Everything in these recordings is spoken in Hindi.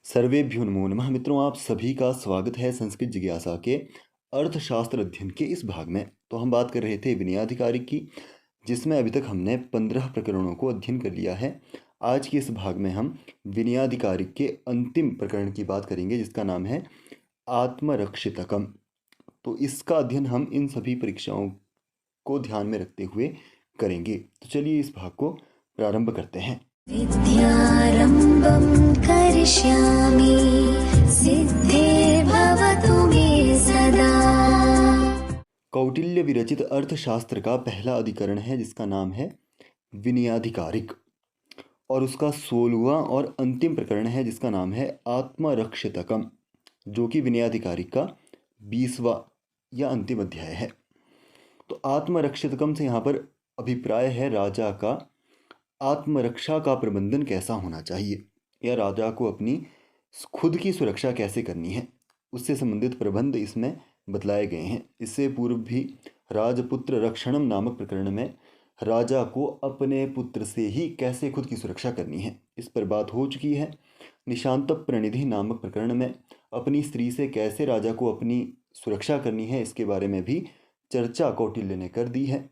सर्वेभ्यो नमो नमः। मित्रों, आप सभी का स्वागत है संस्कृत जिज्ञासा के अर्थशास्त्र अध्ययन के इस भाग में। तो हम बात कर रहे थे विनयाधिकारिक की, जिसमें अभी तक हमने 15 प्रकरणों को अध्ययन कर लिया है। आज के इस भाग में हम विनयाधिकारिक के अंतिम प्रकरण की बात करेंगे, जिसका नाम है आत्मरक्षितकम। तो इसका अध्ययन हम इन सभी परीक्षाओं को ध्यान में रखते हुए करेंगे। तो चलिए इस भाग को प्रारंभ करते हैं। विद्यारम्भं करिष्यामि सिद्धिर्भवतु मे सदा। कौटिल्य विरचित अर्थशास्त्र का पहला अधिकरण है, जिसका नाम है विनयाधिकारिक, और उसका 16वां और अंतिम प्रकरण है, जिसका नाम है आत्मरक्षितकम, जो कि विनयाधिकारिक का 20वां या अंतिम अध्याय है। तो आत्मरक्षितकम से यहाँ पर अभिप्राय है राजा का आत्मरक्षा का प्रबंधन कैसा होना चाहिए, या राजा को अपनी खुद की सुरक्षा कैसे करनी है, उससे संबंधित प्रबंध इसमें बतलाए गए हैं। इससे पूर्व भी राजपुत्र रक्षणम नामक प्रकरण में राजा को अपने पुत्र से ही कैसे खुद की सुरक्षा करनी है, इस पर बात हो चुकी है। निशांत प्रणिधि नामक प्रकरण में अपनी स्त्री से कैसे राजा को अपनी सुरक्षा करनी है, इसके बारे में भी चर्चा कौटिल्य ने कर दी है।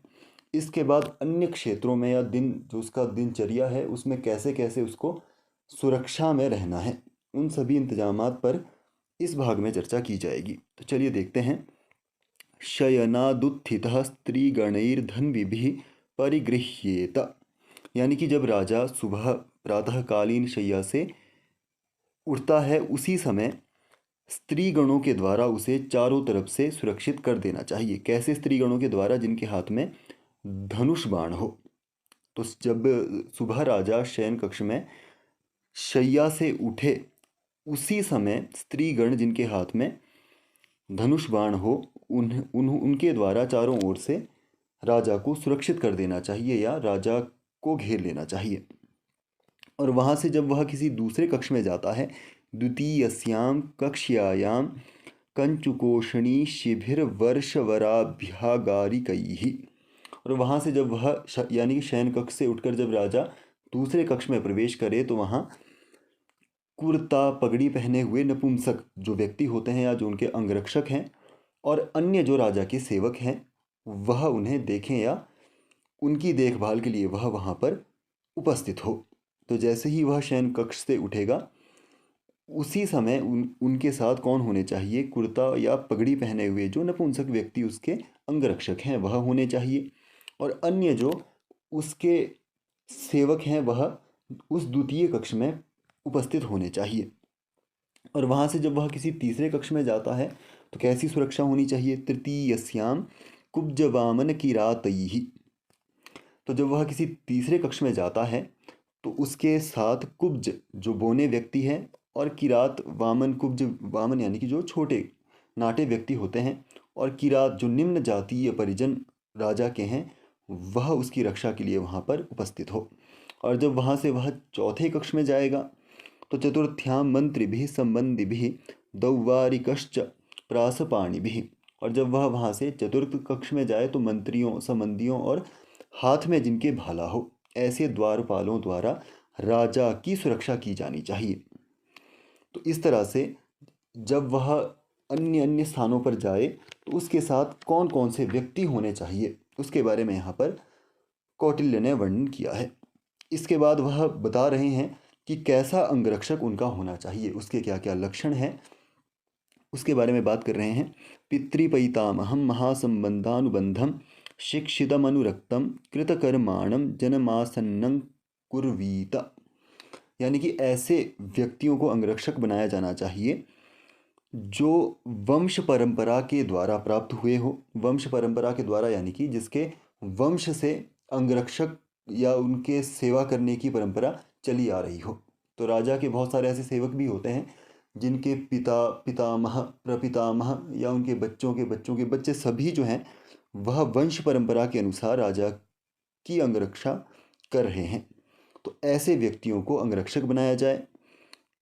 इसके बाद अन्य क्षेत्रों में या दिन जो उसका दिनचर्या है, उसमें कैसे कैसे उसको सुरक्षा में रहना है, उन सभी इंतजामात पर इस भाग में चर्चा की जाएगी। तो चलिए देखते हैं। शयनादुत्थितः स्त्रीगणैर्धन्विभिः परिगृह्येत, यानी कि जब राजा सुबह प्रातःकालीन शैया से उठता है, उसी समय स्त्रीगणों के द्वारा उसे चारों तरफ से सुरक्षित कर देना चाहिए। कैसे स्त्रीगणों के द्वारा? जिनके हाथ में धनुष बाण हो। तो जब सुबह राजा शयन कक्ष में शैया से उठे, उसी समय स्त्रीगण जिनके हाथ में धनुष बाण हो, उनके द्वारा चारों ओर से राजा को सुरक्षित कर देना चाहिए, या राजा को घेर लेना चाहिए। और वहाँ से जब वह किसी दूसरे कक्ष में जाता है, द्वितीयस्याम कक्ष्यायाम कंचुकोषणी शिभिर वर्षवराभ्यागारिकैः, और वहाँ से जब वह यानी कि शयन कक्ष से उठकर जब राजा दूसरे कक्ष में प्रवेश करे, तो वहाँ कुर्ता पगड़ी पहने हुए नपुंसक जो व्यक्ति होते हैं, या जो उनके अंगरक्षक हैं, और अन्य जो राजा के सेवक हैं, वह उन्हें देखें या उनकी देखभाल के लिए वह वहाँ पर उपस्थित हो। तो जैसे ही वह शयन कक्ष से उठेगा, उसी समय उनके साथ कौन होने चाहिए? कुर्ता या पगड़ी पहने हुए जो नपुंसक व्यक्ति उसके अंगरक्षक हैं, वह होने चाहिए, और अन्य जो उसके सेवक हैं, वह उस द्वितीय कक्ष में उपस्थित होने चाहिए। और वहाँ से जब वह किसी तीसरे कक्ष में जाता है, तो कैसी सुरक्षा होनी चाहिए? तृतीयस्याम कुब्जवामन किरातैः, तो जब वह किसी तीसरे कक्ष में जाता है, तो उसके साथ कुब्ज जो बोने व्यक्ति हैं, और किरात वामन, कुब्ज वामन यानी कि जो छोटे नाटे व्यक्ति होते हैं, और किरात जो निम्न जातीय परिजन राजा के हैं, वह उसकी रक्षा के लिए वहाँ पर उपस्थित हो। और जब वहाँ से वह चौथे कक्ष में जाएगा, तो चतुर्थ्याम मंत्रिभिः संबंधिभिः दौवारिकश्च प्रासपाणिभिः, और जब वह वहाँ से चतुर्थ कक्ष में जाए, तो मंत्रियों, संबंधियों और हाथ में जिनके भाला हो, ऐसे द्वारपालों द्वारा राजा की सुरक्षा की जानी चाहिए। तो इस तरह से जब वह अन्य अन्य स्थानों पर जाए, तो उसके साथ कौन कौन से व्यक्ति होने चाहिए, उसके बारे में यहाँ पर कौटिल्य ने वर्णन किया है। इसके बाद वह बता रहे हैं कि कैसा अंगरक्षक उनका होना चाहिए, उसके क्या क्या लक्षण हैं, उसके बारे में बात कर रहे हैं। पितृपैतामहं महासंबंधानुबंधम शिक्षितमनुरक्तम कृतकर्माणम जनमासन्नं कुर्वीत, यानी कि ऐसे व्यक्तियों को अंगरक्षक बनाया जाना चाहिए जो वंश परंपरा के द्वारा प्राप्त हुए हो। वंश परंपरा के द्वारा यानी कि जिसके वंश से अंगरक्षक या उनके सेवा करने की परंपरा चली आ रही हो। तो राजा के बहुत सारे ऐसे सेवक भी होते हैं जिनके पिता, पितामह, प्रपितामह या उनके बच्चों के बच्चों के बच्चे सभी जो हैं, वह वंश परंपरा के अनुसार राजा की अंगरक्षा कर रहे हैं। तो ऐसे व्यक्तियों को अंगरक्षक बनाया जाए।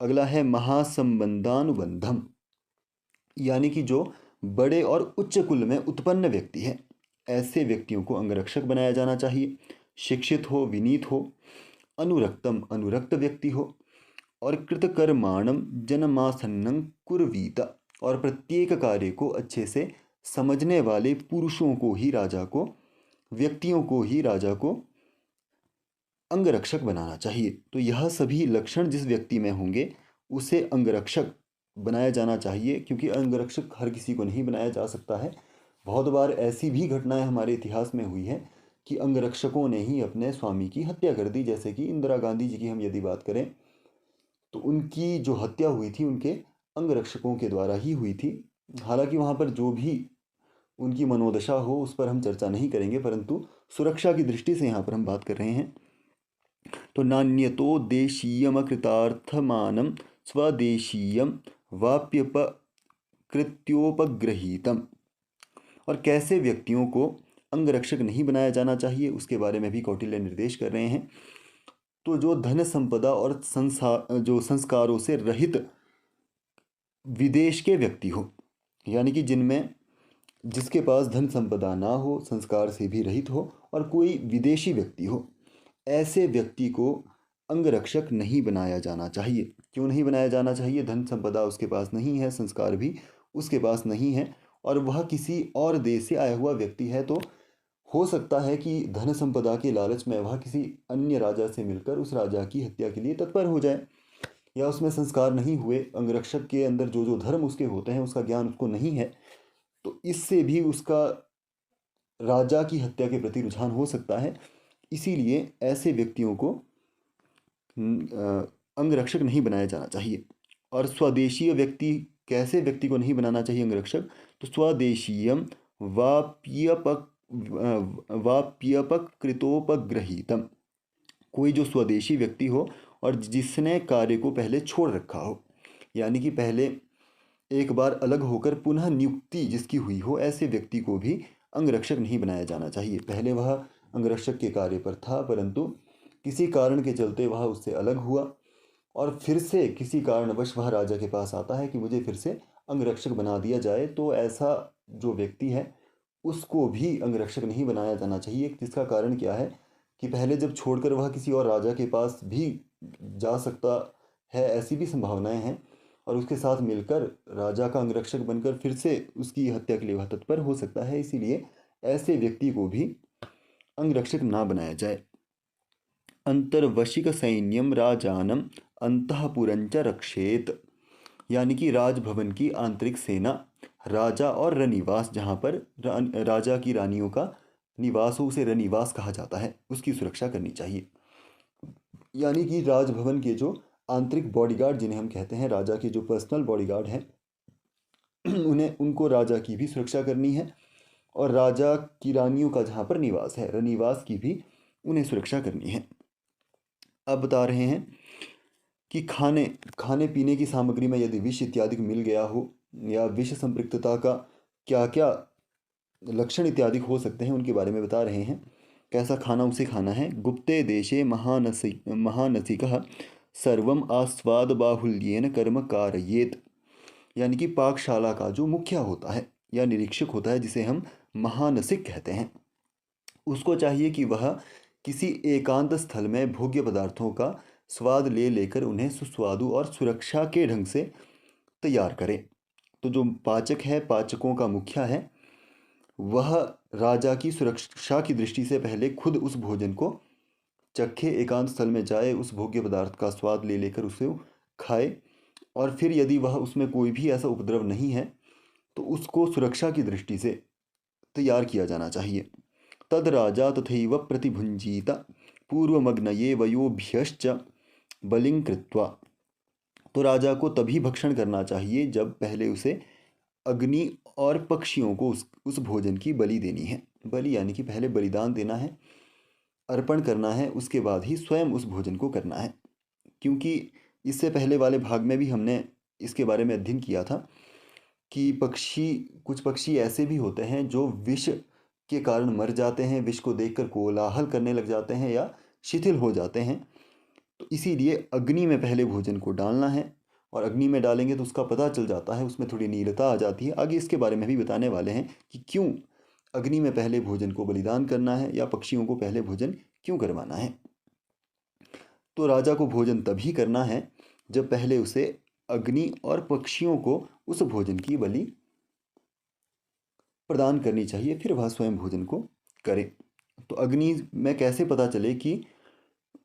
अगला है महासंबंधानुबंधम, यानी कि जो बड़े और उच्च कुल में उत्पन्न व्यक्ति है, ऐसे व्यक्तियों को अंगरक्षक बनाया जाना चाहिए। शिक्षित हो, विनीत हो, अनुरक्तम, अनुरक्त व्यक्ति हो, और कृतकर्माणम जनमासन्नं कुर्वीत, और प्रत्येक कार्य को अच्छे से समझने वाले पुरुषों को ही राजा को, व्यक्तियों को ही राजा को अंगरक्षक बनाना चाहिए। तो यह सभी लक्षण जिस व्यक्ति में होंगे उसे अंगरक्षक बनाया जाना चाहिए, क्योंकि अंगरक्षक हर किसी को नहीं बनाया जा सकता है। बहुत बार ऐसी भी घटनाएं हमारे इतिहास में हुई हैं कि अंगरक्षकों ने ही अपने स्वामी की हत्या कर दी। जैसे कि इंदिरा गांधी जी की हम यदि बात करें तो उनकी जो हत्या हुई थी उनके अंगरक्षकों के द्वारा ही हुई थी। हालांकि वहाँ पर जो भी उनकी मनोदशा हो उस पर हम चर्चा नहीं करेंगे, परंतु सुरक्षा की दृष्टि से यहाँ पर हम बात कर रहे हैं। तो नान्यतो देशीयमकृतार्थमानं स्वदेशीयं वाप्यपकृत्योपगृहीतम। और कैसे व्यक्तियों को अंगरक्षक नहीं बनाया जाना चाहिए उसके बारे में भी कौटिल्य निर्देश कर रहे हैं। तो जो धन संपदा और संस्कारों से रहित विदेश के व्यक्ति हो, यानी कि जिसके पास धन संपदा ना हो, संस्कार से भी रहित हो और कोई विदेशी व्यक्ति हो, ऐसे व्यक्ति को अंगरक्षक नहीं बनाया जाना चाहिए। क्यों नहीं बनाया जाना चाहिए? धन संपदा उसके पास नहीं है, संस्कार भी उसके पास नहीं है, और वह किसी और देश से आया हुआ व्यक्ति है। तो हो सकता है कि धन संपदा के लालच में वह किसी अन्य राजा से मिलकर उस राजा की हत्या के लिए तत्पर हो जाए, या उसमें संस्कार नहीं हुए, अंगरक्षक के अंदर जो जो धर्म उसके होते हैं उसका ज्ञान उसको नहीं है, तो इससे भी उसका राजा की हत्या के प्रति रुझान हो सकता है। इसीलिए ऐसे व्यक्तियों को अंगरक्षक नहीं बनाया जाना चाहिए। और स्वदेशीय व्यक्ति, कैसे व्यक्ति को नहीं बनाना चाहिए अंगरक्षक? तो स्वदेशीयम वाप्यपकृतोपगृहीतम, कोई जो स्वदेशी व्यक्ति हो और जिसने कार्य को पहले छोड़ रखा हो, यानी कि पहले एक बार अलग होकर पुनः नियुक्ति जिसकी हुई हो, ऐसे व्यक्ति को भी अंगरक्षक नहीं बनाया जाना चाहिए। पहले वह अंगरक्षक के कार्य पर था, परंतु किसी कारण के चलते वह उससे अलग हुआ और फिर से किसी कारणवश वह राजा के पास आता है कि मुझे फिर से अंगरक्षक बना दिया जाए, तो ऐसा जो व्यक्ति है उसको भी अंगरक्षक नहीं बनाया जाना चाहिए। जिसका कारण क्या है कि पहले जब छोड़कर वह किसी और राजा के पास भी जा सकता है, ऐसी भी संभावनाएं हैं, और उसके साथ मिलकर राजा का अंगरक्षक बनकर फिर से उसकी हत्या के लिए वह तत्पर हो सकता है। इसीलिए ऐसे व्यक्ति को भी अंगरक्षक ना बनाया जाए। अंतर्वशिक सैन्यम राजानम अंतःपुरंच रक्षेत, यानी कि राजभवन की आंतरिक सेना, राजा और रनिवास, जहाँ पर राजा की रानियों का निवास हो उसे रनिवास कहा जाता है, उसकी सुरक्षा करनी चाहिए। यानी कि राजभवन के जो आंतरिक बॉडीगार्ड जिन्हें हम कहते हैं, राजा के जो पर्सनल बॉडीगार्ड हैं, उनको राजा की भी सुरक्षा करनी है, और राजा की रानियों का जहाँ पर निवास है, रनिवास की भी उन्हें सुरक्षा करनी है। अब बता रहे हैं कि खाने पीने की सामग्री में यदि विष इत्यादि मिल गया हो, या विष संपृक्तता का क्या क्या लक्षण इत्यादि हो सकते हैं उनके बारे में बता रहे हैं। कैसा खाना उसे खाना है? गुप्ते देशे महानसिकः सर्वम आस्वाद बाहुल्येन कर्म कारयेत, यानी कि पाकशाला का जो मुखिया होता है या निरीक्षक होता है, जिसे हम महानसिक कहते हैं, उसको चाहिए कि वह किसी एकांत स्थल में भोग्य पदार्थों का स्वाद लेकर उन्हें सुस्वादु और सुरक्षा के ढंग से तैयार करे। तो जो पाचक है, पाचकों का मुखिया है, वह राजा की सुरक्षा की दृष्टि से पहले खुद उस भोजन को चखे, एकांत स्थल में जाए, उस भोग्य पदार्थ का स्वाद लेकर उसे खाए, और फिर यदि वह उसमें कोई भी ऐसा उपद्रव नहीं है तो उसको सुरक्षा की दृष्टि से तैयार किया जाना चाहिए। तद राजा तथैव प्रतिभुंजीत पूर्वमग्नये वयोभ्यश्च बलिं कृत्वा, तो राजा को तभी भक्षण करना चाहिए जब पहले उसे अग्नि और पक्षियों को उस भोजन की बलि देनी है। बलि यानी कि पहले बलिदान देना है, अर्पण करना है, उसके बाद ही स्वयं उस भोजन को करना है। क्योंकि इससे पहले वाले भाग में भी हमने इसके बारे में अध्ययन किया था कि कुछ पक्षी ऐसे भी होते हैं जो विष के कारण मर जाते हैं, विष को देखकर कोलाहल करने लग जाते हैं या शिथिल हो जाते हैं। तो इसीलिए अग्नि में पहले भोजन को डालना है, और अग्नि में डालेंगे तो उसका पता चल जाता है, उसमें थोड़ी नीलता आ जाती है। आगे इसके बारे में भी बताने वाले हैं कि क्यों अग्नि में पहले भोजन को बलिदान करना है, या पक्षियों को पहले भोजन क्यों करवाना है। तो राजा को भोजन तभी करना है जब पहले उसे अग्नि और पक्षियों को उस भोजन की बलि प्रदान करनी चाहिए, फिर वह स्वयं भोजन को करे। तो अग्नि में कैसे पता चले कि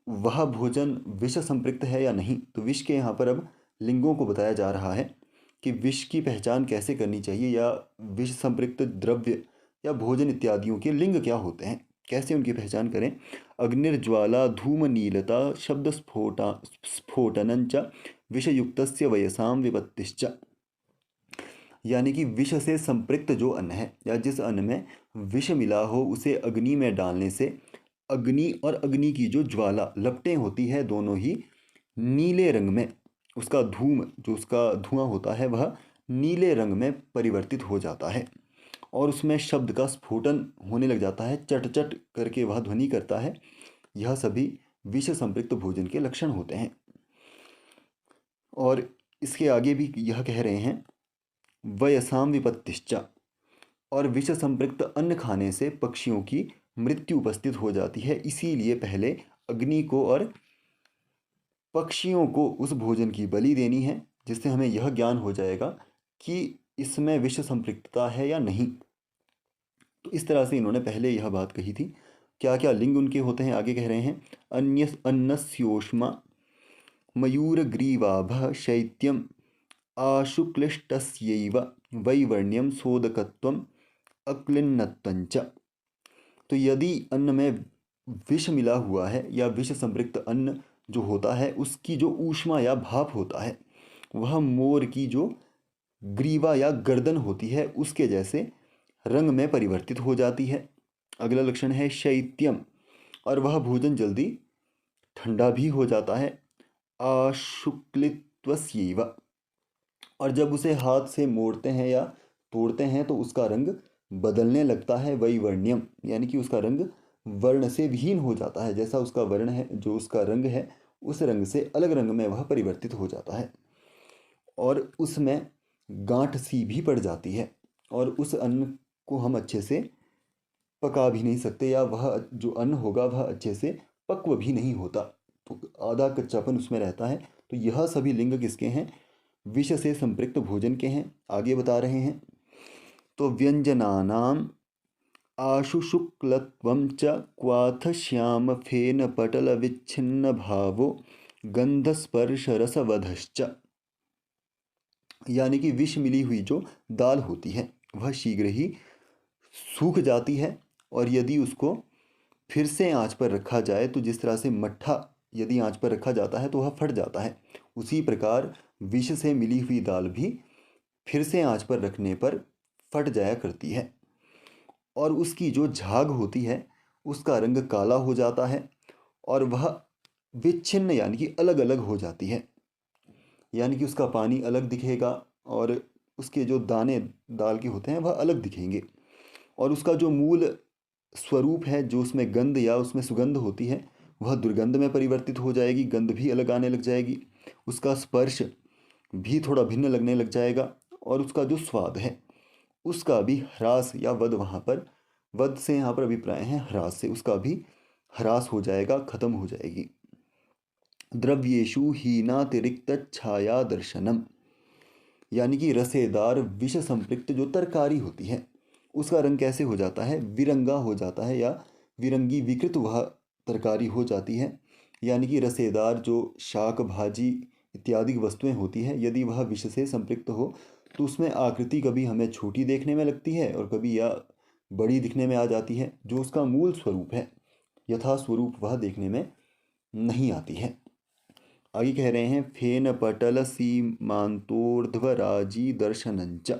वह भोजन विष संपृक्त है या नहीं? तो विष के यहाँ पर अब लिंगों को बताया जा रहा है कि विष की पहचान कैसे करनी चाहिए, या विष संपृक्त द्रव्य या भोजन इत्यादियों के लिंग क्या होते हैं, कैसे उनकी पहचान करें। अग्निर्ज्वाला धूम नीलता शब्द स्फोटनंच विषयुक्तस्य वयसाम विपत्तिश्च। यानी कि विष से संपृक्त जो अन्न है या जिस अन्न में विष मिला हो, उसे अग्नि में डालने से अग्नि और अग्नि की जो ज्वाला लपटें होती है दोनों ही नीले रंग में, उसका धूम जो उसका धुआं होता है वह नीले रंग में परिवर्तित हो जाता है और उसमें शब्द का स्फोटन होने लग जाता है, चट चट करके वह ध्वनि करता है। यह सभी विष संपृक्त भोजन के लक्षण होते हैं। और इसके आगे भी यह कह रहे हैं वयसाम विपत्तिश्च, और विष संपृक्त अन्न खाने से पक्षियों की मृत्यु उपस्थित हो जाती है, इसीलिए पहले अग्नि को और पक्षियों को उस भोजन की बलि देनी है, जिससे हमें यह ज्ञान हो जाएगा कि इसमें विष संपृक्तता है या नहीं। तो इस तरह से इन्होंने पहले यह बात कही थी। क्या क्या लिंग उनके होते हैं आगे कह रहे हैं। अन्य अन्नस्योष्मा मयूरग्रीवाभः शैत्यम आशुक्लिष्टस्यैव वैवर्ण्यम सोदकत्वम अक्लिन्नत्वञ्च। तो यदि अन्न में विष मिला हुआ है या विष संपृक्त अन्न जो होता है, उसकी जो ऊष्मा या भाप होता है वह मोर की जो ग्रीवा या गर्दन होती है उसके जैसे रंग में परिवर्तित हो जाती है। अगला लक्षण है शैत्यम, और वह भोजन जल्दी ठंडा भी हो जाता है। आशुक्लित्वस्यैव, और जब उसे हाथ से मोड़ते हैं या तोड़ते हैं तो उसका रंग बदलने लगता है। वैवर्ण्यम, यानी कि उसका रंग वर्ण से विहीन हो जाता है, जैसा उसका वर्ण है, जो उसका रंग है उस रंग से अलग रंग में वह परिवर्तित हो जाता है और उसमें गांठ सी भी पड़ जाती है और उस अन्न को हम अच्छे से पका भी नहीं सकते, या वह जो अन्न होगा वह अच्छे से पक्व भी नहीं होता, तो आधा कच्चापन उसमें रहता है। तो यह सभी लिंग किसके हैं? विष से संपृक्त भोजन के हैं। आगे बता रहे हैं तो व्यंजनानाम आशुशुक्लत्वं च क्वाथ श्याम फेन पटल विच्छिन्न भावो गंधस्पर्श रसवधश्च। यानी कि विष मिली हुई जो दाल होती है वह शीघ्र ही सूख जाती है, और यदि उसको फिर से आंच पर रखा जाए तो जिस तरह से मट्ठा यदि आंच पर रखा जाता है तो वह फट जाता है, उसी प्रकार विष से मिली हुई दाल भी फिर से आंच पर रखने पर फट जाया करती है और उसकी जो झाग होती है उसका रंग काला हो जाता है और वह विच्छिन्न यानी कि अलग अलग हो जाती है, यानी कि उसका पानी अलग दिखेगा और उसके जो दाने दाल के होते हैं वह अलग दिखेंगे, और उसका जो मूल स्वरूप है, जो उसमें गंध या उसमें सुगंध होती है, वह दुर्गंध में परिवर्तित हो जाएगी, गंध भी अलग आने लग जाएगी, उसका स्पर्श भी थोड़ा भिन्न लगने लग जाएगा और उसका जो स्वाद है उसका भी ह्रास या वध, वहाँ पर वध से यहाँ पर अभिप्राय है ह्रास से, उसका भी ह्रास हो जाएगा, खत्म हो जाएगी। द्रव्येषु हीनातिरिक्त छाया दर्शनम, यानी कि रसेदार विष संपृक्त जो तरकारी होती है उसका रंग कैसे हो जाता है? विरंगा हो जाता है या विरंगी विकृत वह तरकारी हो जाती है। यानी कि रसेदार जो शाक भाजी इत्यादि वस्तुएं होती हैं, यदि वह विष से संपृक्त हो तो उसमें आकृति कभी हमें छोटी देखने में लगती है और कभी या बड़ी दिखने में आ जाती है, जो उसका मूल स्वरूप है यथा स्वरूप वह देखने में नहीं आती है। आगे कह रहे हैं फेन पटल सीमांतोर्ध्वराजी दर्शनंच,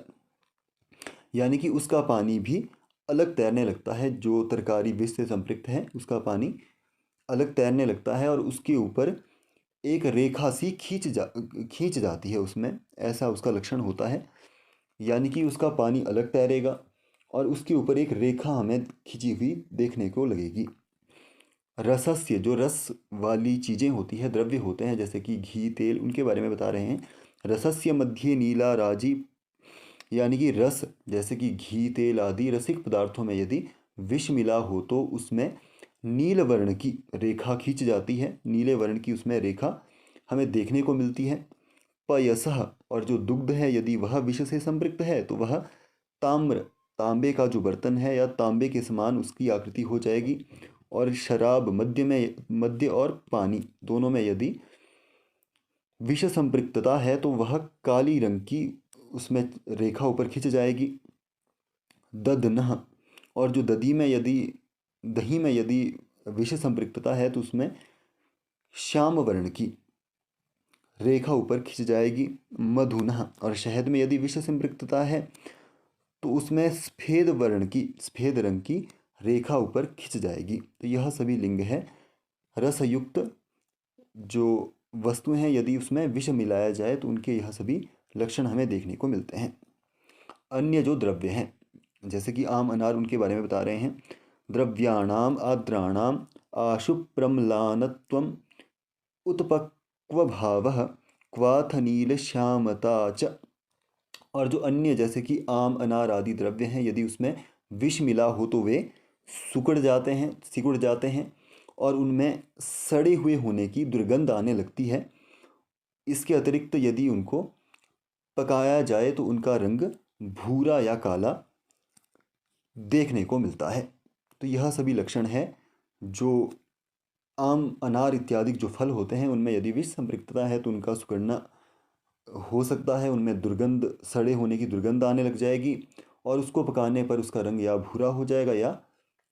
यानी कि उसका पानी भी अलग तैरने लगता है, जो तरकारी विष से संपृक्त है उसका पानी अलग तैरने लगता है और उसके ऊपर एक रेखा सी खींच जाती है उसमें, ऐसा उसका लक्षण होता है। यानी कि उसका पानी अलग तैरेगा और उसके ऊपर एक रेखा हमें खींची हुई देखने को लगेगी। रसस्य, जो रस वाली चीज़ें होती है, द्रव्य होते हैं जैसे कि घी तेल, उनके बारे में बता रहे हैं। रसस्य मध्य नीला राजी, यानी कि रस जैसे कि घी तेल आदि रसिक पदार्थों में यदि विष मिला हो तो उसमें नील वर्ण की रेखा खींच जाती है, नीले वर्ण की उसमें रेखा हमें देखने को मिलती है। पयसः, और जो दुग्ध है यदि वह विष से संपृक्त है तो वह ताम्र, तांबे का जो बर्तन है या तांबे के समान उसकी आकृति हो जाएगी। और शराब, मद्य और पानी दोनों में यदि विष संपृक्तता है तो वह काली रंग की उसमें रेखा ऊपर खिंच जाएगी। ददनः, और जो दही में यदि विष संपृक्तता है तो उसमें श्याम वर्ण की रेखा ऊपर खिंच जाएगी। मधुनः, और शहद में यदि विष संपृक्तता है तो उसमें सफेद रंग की रेखा ऊपर खिंच जाएगी। तो यह सभी लिंग है। रसयुक्त जो वस्तुएं हैं यदि उसमें विष मिलाया जाए तो उनके यह सभी लक्षण हमें देखने को मिलते हैं। अन्य जो द्रव्य हैं जैसे कि आम, अनार, उनके बारे में बता रहे हैं। द्रव्याणाम आद्राणाम आशुप्रम्लानत्वम उत्पक्वभावः क्वाथ नील श्यामता च। और जो अन्य जैसे कि आम, अनार आदि द्रव्य हैं यदि उसमें विष मिला हो तो वे सिकुड़ जाते हैं और उनमें सड़े हुए होने की दुर्गंध आने लगती है। इसके अतिरिक्त यदि उनको पकाया जाए तो उनका रंग भूरा या काला देखने को मिलता है। तो यह सभी लक्षण है जो आम, अनार इत्यादि जो फल होते हैं उनमें यदि विष संपृक्तता है तो उनका सिकुड़ना हो सकता है, उनमें दुर्गंध, सड़े होने की दुर्गंध आने लग जाएगी और उसको पकाने पर उसका रंग या भूरा हो जाएगा या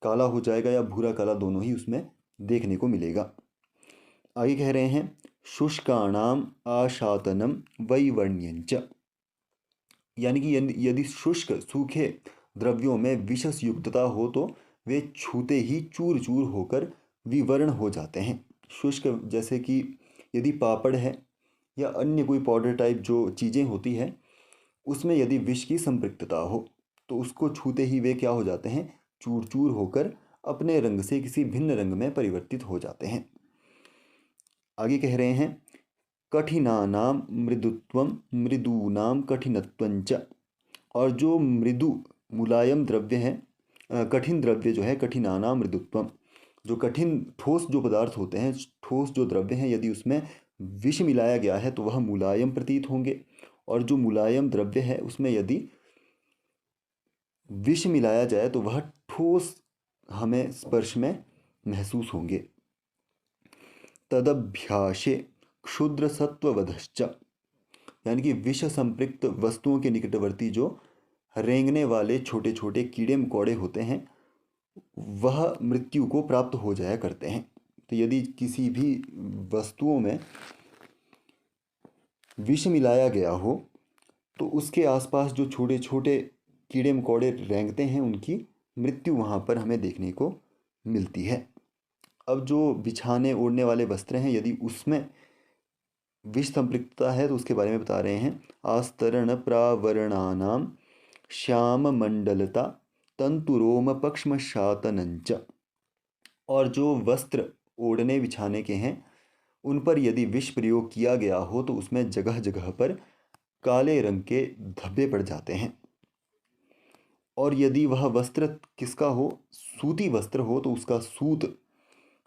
काला हो जाएगा या भूरा काला दोनों ही उसमें देखने को मिलेगा। आगे कह रहे हैं शुष्काणाम आशातनम वैवर्ण्यंच, यानी कि यदि शुष्क सूखे द्रव्यों में विषस युक्तता हो तो वे छूते ही चूर चूर होकर विवर्ण हो जाते हैं। शुष्क जैसे कि यदि पापड़ है या अन्य कोई पाउडर टाइप जो चीज़ें होती है उसमें यदि विष की संपृक्तता हो तो उसको छूते ही वे क्या हो जाते हैं, चूर चूर होकर अपने रंग से किसी भिन्न रंग में परिवर्तित हो जाते हैं। आगे कह रहे हैं कठिनानाम मृदुत्वम मृदूनाम कठिनत्वंच, और जो मृदु मुलायम द्रव्य है, कठिन द्रव्य जो है, कठिनानाम मृदुत्वम, जो कठिन ठोस जो पदार्थ होते हैं, ठोस जो द्रव्य हैं यदि उसमें विष मिलाया गया है तो वह मुलायम प्रतीत होंगे। और जो मुलायम द्रव्य है उसमें यदि विष मिलाया जाए तो वह ठोस हमें स्पर्श में महसूस होंगे। तदभ्यासे क्षुद्र सत्ववधश्च, यानी कि विष संपृक्त वस्तुओं के निकटवर्ती जो रेंगने वाले छोटे छोटे कीड़े मकोड़े होते हैं वह मृत्यु को प्राप्त हो जाया करते हैं। तो यदि किसी भी वस्तुओं में विष मिलाया गया हो तो उसके आसपास जो छोटे छोटे कीड़े मकोड़े रेंगते हैं उनकी मृत्यु वहाँ पर हमें देखने को मिलती है। अब जो बिछाने ओढ़ने वाले वस्त्र हैं यदि उसमें विष संपृक्तता है तो उसके बारे में बता रहे हैं आस्तरण प्रावरणानाम श्याम मंडलता तंतुरोम पक्ष्मशातनंच, और जो वस्त्र ओढ़ने बिछाने के हैं उन पर यदि विष प्रयोग किया गया हो तो उसमें जगह जगह पर काले रंग के धब्बे पड़ जाते हैं। और यदि वह वस्त्र किसका हो, सूती वस्त्र हो तो उसका सूत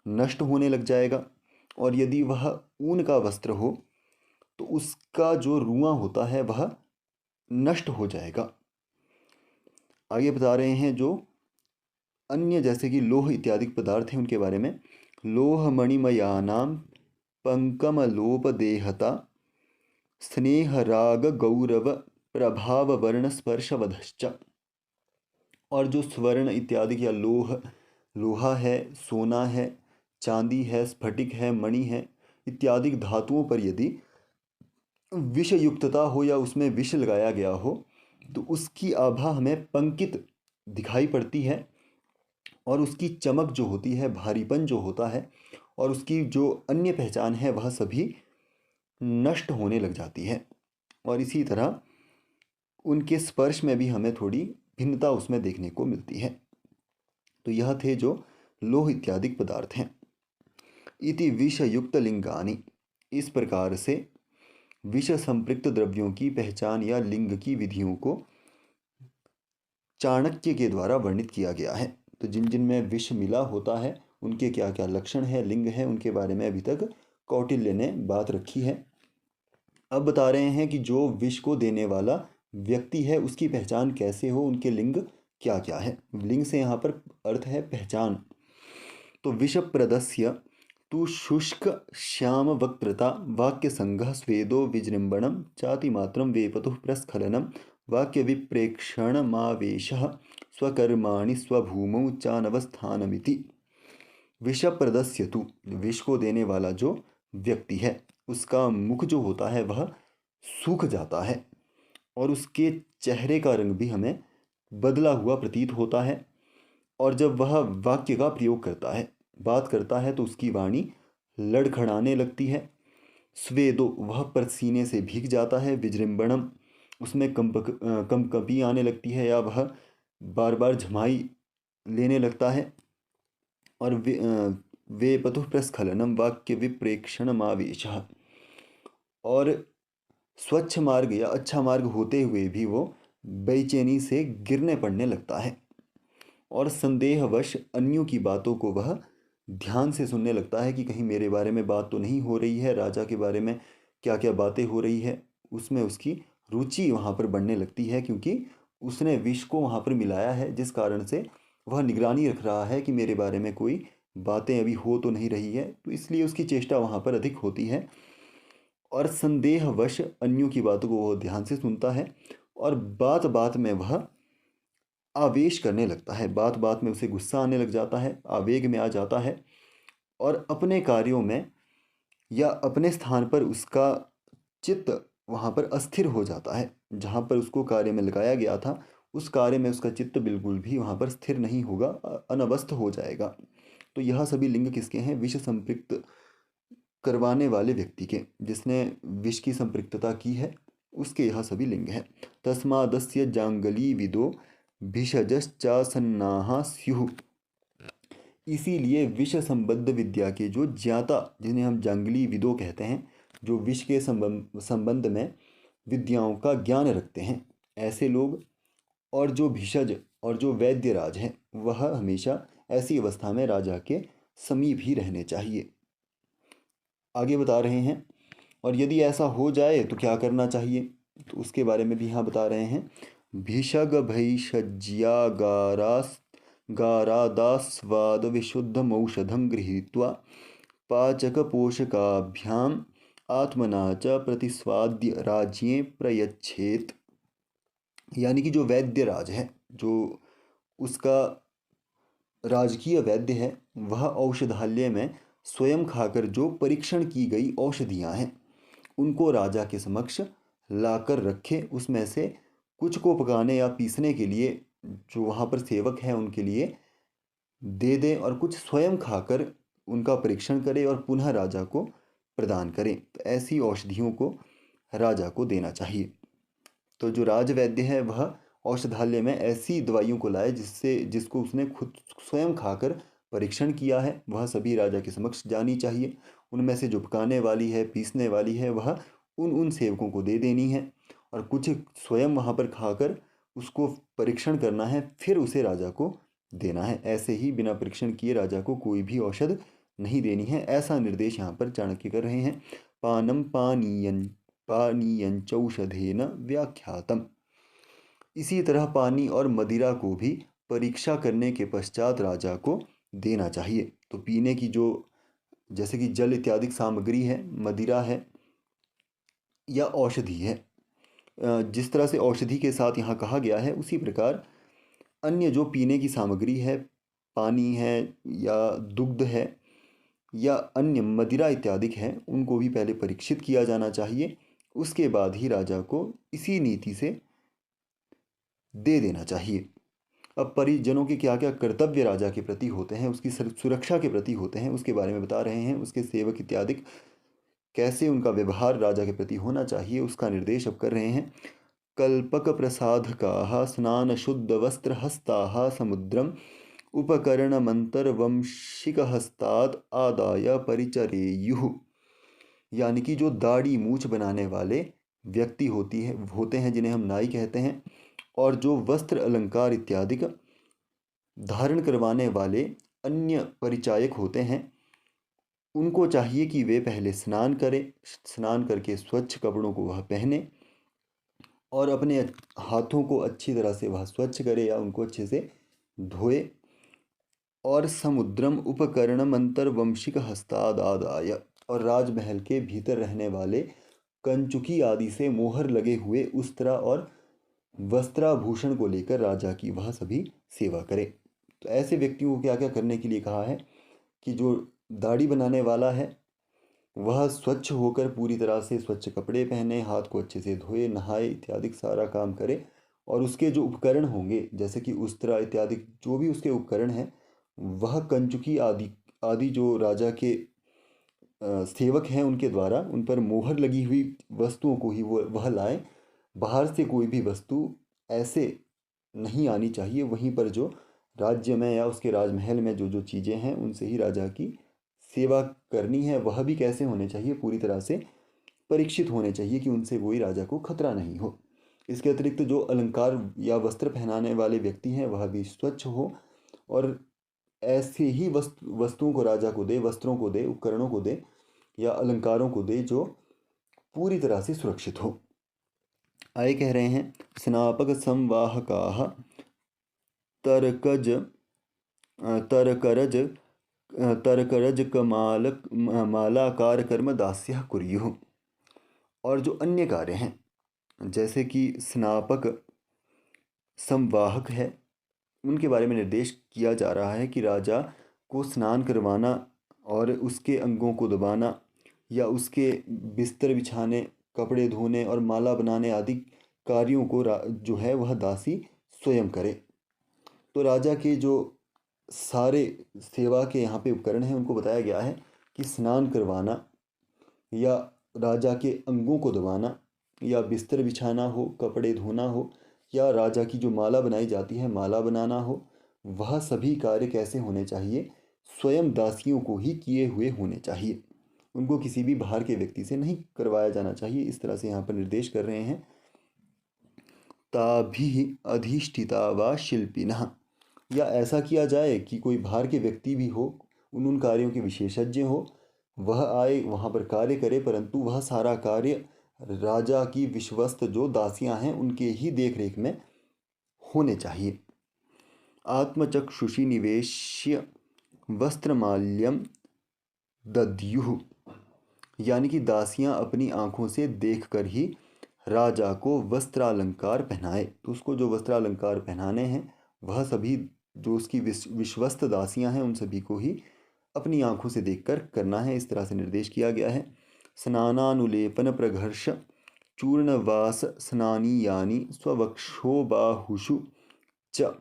नष्ट होने लग जाएगा। और यदि वह ऊन का वस्त्र हो तो उसका जो रुआं होता है वह नष्ट हो जाएगा। आगे बता रहे हैं जो अन्य जैसे कि लोह इत्यादि पदार्थ हैं उनके बारे में। लोह मणिमयानाम पंकमलोपदेहता स्नेह राग गौरव प्रभाव वर्ण स्पर्शवधश्च, और जो स्वर्ण इत्यादि या लोहा है, सोना है, चांदी है, स्फटिक है, मणि है इत्यादि धातुओं पर यदि विष युक्तता हो या उसमें विष लगाया गया हो तो उसकी आभा हमें पंकित दिखाई पड़ती है और उसकी चमक जो होती है, भारीपन जो होता है और उसकी जो अन्य पहचान है वह सभी नष्ट होने लग जाती है। और इसी तरह उनके स्पर्श में भी हमें थोड़ी भिन्नता उसमें देखने को मिलती है। तो यह थे जो लोह इत्यादि पदार्थ हैं। इति विष युक्त लिंगानि, इस प्रकार से विष संपृक्त द्रव्यों की पहचान या लिंग की विधियों को चाणक्य के द्वारा वर्णित किया गया है। तो जिन जिन में विष मिला होता है उनके क्या क्या लक्षण है, लिंग है, उनके बारे में अभी तक कौटिल्य ने बात रखी है। अब बता रहे हैं कि जो विष को देने वाला व्यक्ति है उसकी पहचान कैसे हो, उनके लिंग क्या क्या है। लिंग से यहाँ पर अर्थ है पहचान। तो विषप्रदस्य तु शुष्क श्याम वक्त्रता वाक्य संघ स्वेदो विजृंभणम चाति मात्रम वेपतु प्रस्खलनम वाक्य विप्रेक्षण मावेशः स्वकर्माणि स्वभूमौ चानवस्थानमिति। विषप्रदस्य तु, विष को देने वाला जो व्यक्ति है उसका मुख जो होता है वह सूख जाता है और उसके चेहरे का रंग भी हमें बदला हुआ प्रतीत होता है। और जब वह वाक्य का प्रयोग करता है, बात करता है, तो उसकी वाणी लड़खड़ाने लगती है। स्वेदो, वह पसीने से भीग जाता है। विजृंभणम, उसमें कंपकपी आने लगती है या वह बार बार झमाई लेने लगता है। और वे पतु प्रस्खलनम वाक्य विप्रेक्षणमावेशः, और स्वच्छ मार्ग या अच्छा मार्ग होते हुए भी वो बेचैनी से गिरने पड़ने लगता है। और संदेहवश अन्यों की बातों को वह ध्यान से सुनने लगता है कि कहीं मेरे बारे में बात तो नहीं हो रही है, राजा के बारे में क्या क्या बातें हो रही है। उसमें उसकी रुचि वहाँ पर बढ़ने लगती है क्योंकि उसने विष को वहाँ पर मिलाया है, जिस कारण से वह निगरानी रख रहा है कि मेरे बारे में कोई बातें अभी हो तो नहीं रही है, तो इसलिए उसकी चेष्टा वहाँ पर अधिक होती है। और संदेहवश अन्यों की बातों को वह ध्यान से सुनता है और बात बात में वह आवेश करने लगता है। बात बात में उसे गुस्सा आने लग जाता है, आवेग में आ जाता है और अपने कार्यों में या अपने स्थान पर उसका चित्त वहाँ पर अस्थिर हो जाता है। जहाँ पर उसको कार्य में लगाया गया था उस कार्य में उसका चित्त बिल्कुल भी वहाँ पर स्थिर नहीं होगा, अनवस्थ हो जाएगा। तो यह सभी लिंग किसके हैं? विष संपृक्त करवाने वाले व्यक्ति के, जिसने विष की संपृक्तता की है उसके यह सभी लिंग हैं। तस्मादस्य जांगली विदो भिषजश्चासन्नाः स्युः। इसीलिए विष संबद्ध विद्या के जो ज्ञाता, जिन्हें हम जांगली विदो कहते हैं, जो विष के संबंध में विद्याओं का ज्ञान रखते हैं, ऐसे लोग, और जो भिषज और जो वैद्यराज हैं, वह हमेशा ऐसी अवस्था में राजा के समीप ही रहने चाहिए। आगे बता रहे हैं, और यदि ऐसा हो जाए तो क्या करना चाहिए, तो उसके बारे में भी यहाँ बता रहे हैं। भिषग भैषज्यागारास गारादास्वाद विशुद्धमौषधं गृहीत्वा पाचक पोषकाभ्याम आत्मना च प्रतिस्वाद्य राज्ये प्रयच्छेत। यानी कि जो वैद्य राज है, जो उसका राजकीय वैद्य है, वह औषधालय में स्वयं खाकर जो परीक्षण की गई औषधियाँ हैं उनको राजा के समक्ष लाकर रखे। उसमें से कुछ को पकाने या पीसने के लिए जो वहाँ पर सेवक हैं उनके लिए दे दे, और कुछ स्वयं खाकर उनका परीक्षण करे और पुनः राजा को प्रदान करें। तो ऐसी औषधियों को राजा को देना चाहिए। तो जो राजवैद्य है वह औषधालय में ऐसी दवाइयों को लाए जिसको उसने खुद स्वयं खाकर परीक्षण किया है, वह सभी राजा के समक्ष जानी चाहिए। उनमें से जो पकाने वाली है, पीसने वाली है, वह उन सेवकों को दे देनी है, और कुछ स्वयं वहाँ पर खाकर उसको परीक्षण करना है, फिर उसे राजा को देना है। ऐसे ही बिना परीक्षण किए राजा को कोई भी औषध नहीं देनी है, ऐसा निर्देश यहाँ पर चाणक्य कर रहे हैं। पानम पानीयंचौषधेन व्याख्यातम। इसी तरह पानी और मदिरा को भी परीक्षा करने के पश्चात राजा को देना चाहिए। तो पीने की जो, जैसे कि जल इत्यादि सामग्री है, मदिरा है या औषधि है, जिस तरह से औषधि के साथ यहाँ कहा गया है उसी प्रकार अन्य जो पीने की सामग्री है, पानी है या दुग्ध है या अन्य मदिरा इत्यादि हैं, उनको भी पहले परीक्षित किया जाना चाहिए। उसके बाद ही राजा को इसी नीति से दे देना चाहिए। अब परिजनों के क्या क्या कर्तव्य राजा के प्रति होते हैं, उसकी सुरक्षा के प्रति होते हैं, उसके बारे में बता रहे हैं। उसके सेवक इत्यादि कैसे उनका व्यवहार राजा के प्रति होना चाहिए, उसका निर्देश अब कर रहे हैं। कल्पक प्रसाधकाः स्नान शुद्ध वस्त्र हस्ताः समुद्रम उपकरण मंत्रवंशिक हस्ताद आदाय परिचरेयुः। यानी कि जो दाढ़ी मूछ बनाने वाले व्यक्ति होते हैं जिन्हें हम नाई कहते हैं, और जो वस्त्र अलंकार इत्यादि का धारण करवाने वाले अन्य परिचायक होते हैं, उनको चाहिए कि वे पहले स्नान करें, स्नान करके स्वच्छ कपड़ों को वह पहने और अपने हाथों को अच्छी तरह से वह स्वच्छ करे या उनको अच्छे से धोए और समुद्रम उपकरणम अंतर्वंशिक हस्तादाय, और राजमहल के भीतर रहने वाले कंचुकी आदि से मोहर लगे हुए उस्त्रा और वस्त्राभूषण को लेकर राजा की वह सभी सेवा करे। तो ऐसे व्यक्तियों को क्या क्या करने के लिए कहा है कि जो दाढ़ी बनाने वाला है वह स्वच्छ होकर पूरी तरह से स्वच्छ कपड़े पहने, हाथ को अच्छे से धोए, नहाए इत्यादि सारा काम करे, और उसके जो उपकरण होंगे जैसे कि उस्त्रा इत्यादि जो भी उसके उपकरण हैं वह कंचुकी आदि आदि जो राजा के सेवक हैं उनके द्वारा उन पर मोहर लगी हुई वस्तुओं को ही वह लाए। बाहर से कोई भी वस्तु ऐसे नहीं आनी चाहिए। वहीं पर जो राज्य में या उसके राजमहल में जो जो चीज़ें हैं उनसे ही राजा की सेवा करनी है। वह भी कैसे होने चाहिए, पूरी तरह से परीक्षित होने चाहिए कि उनसे कोई राजा को खतरा नहीं हो। इसके अतिरिक्त जो अलंकार या वस्त्र पहनाने वाले व्यक्ति हैं वह भी स्वच्छ हो और ऐसे ही वस्तुओं को राजा को दे, वस्त्रों को दे, उपकरणों को दे या अलंकारों को दे जो पूरी तरह से सुरक्षित हो। आगे कह रहे हैं स्नापक संवाहकाः तरकज तरकरज तरकरज कमाल मालाकार कर्म दास्यः कुर्युः। और जो अन्य कार्य हैं जैसे कि स्नापक संवाहक है उनके बारे में निर्देश किया जा रहा है कि राजा को स्नान करवाना और उसके अंगों को दबाना या उसके बिस्तर बिछाने, कपड़े धोने और माला बनाने आदि कार्यों को जो है वह दासी स्वयं करे। तो राजा के जो सारे सेवा के यहाँ पे उपकरण हैं उनको बताया गया है कि स्नान करवाना या राजा के अंगों को दबाना या बिस्तर बिछाना हो, कपड़े धोना हो या राजा की जो माला बनाई जाती है माला बनाना हो, वह सभी कार्य कैसे होने चाहिए, स्वयं दासियों को ही किए हुए होने चाहिए। उनको किसी भी बाहर के व्यक्ति से नहीं करवाया जाना चाहिए। इस तरह से यहाँ पर निर्देश कर रहे हैं। ताभिः अधिष्ठिता वा शिल्पिनः, या ऐसा किया जाए कि कोई बाहर के व्यक्ति भी हो, उन कार्यों के विशेषज्ञ हो, वह आए वहाँ पर कार्य करे, परंतु वह सारा कार्य राजा की विश्वस्त जो दासियां हैं उनके ही देख रेख में होने चाहिए। आत्मचक्षुषि निवेश्य वस्त्रमाल्यम दद्युः, यानी कि दासियां अपनी आँखों से देखकर ही राजा को वस्त्रालंकार पहनाए। तो उसको जो वस्त्रालंकार पहनाने हैं वह सभी जो उसकी विश्वस्त दासियां हैं उन सभी को ही अपनी आँखों से देखकर करना है। इस तरह से निर्देश किया गया है। स्नानानुलेपन प्रघर्ष चूर्णवास स्नानीयानि स्ववक्षोबाहुषु च,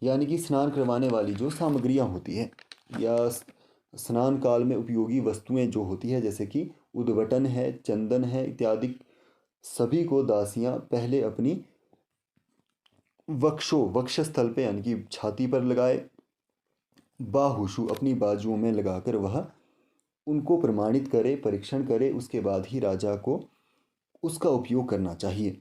यानी कि स्नान करवाने वाली जो सामग्रियां होती है या स्नान काल में उपयोगी वस्तुएं जो होती है जैसे कि उद्वटन है, चंदन है इत्यादि, सभी को दासियां पहले अपनी वक्षस्थल पे यानी कि छाती पर लगाए, बाहुषु अपनी बाजुओं में लगाकर वह उनको प्रमाणित करे, परीक्षण करे, उसके बाद ही राजा को उसका उपयोग करना चाहिए।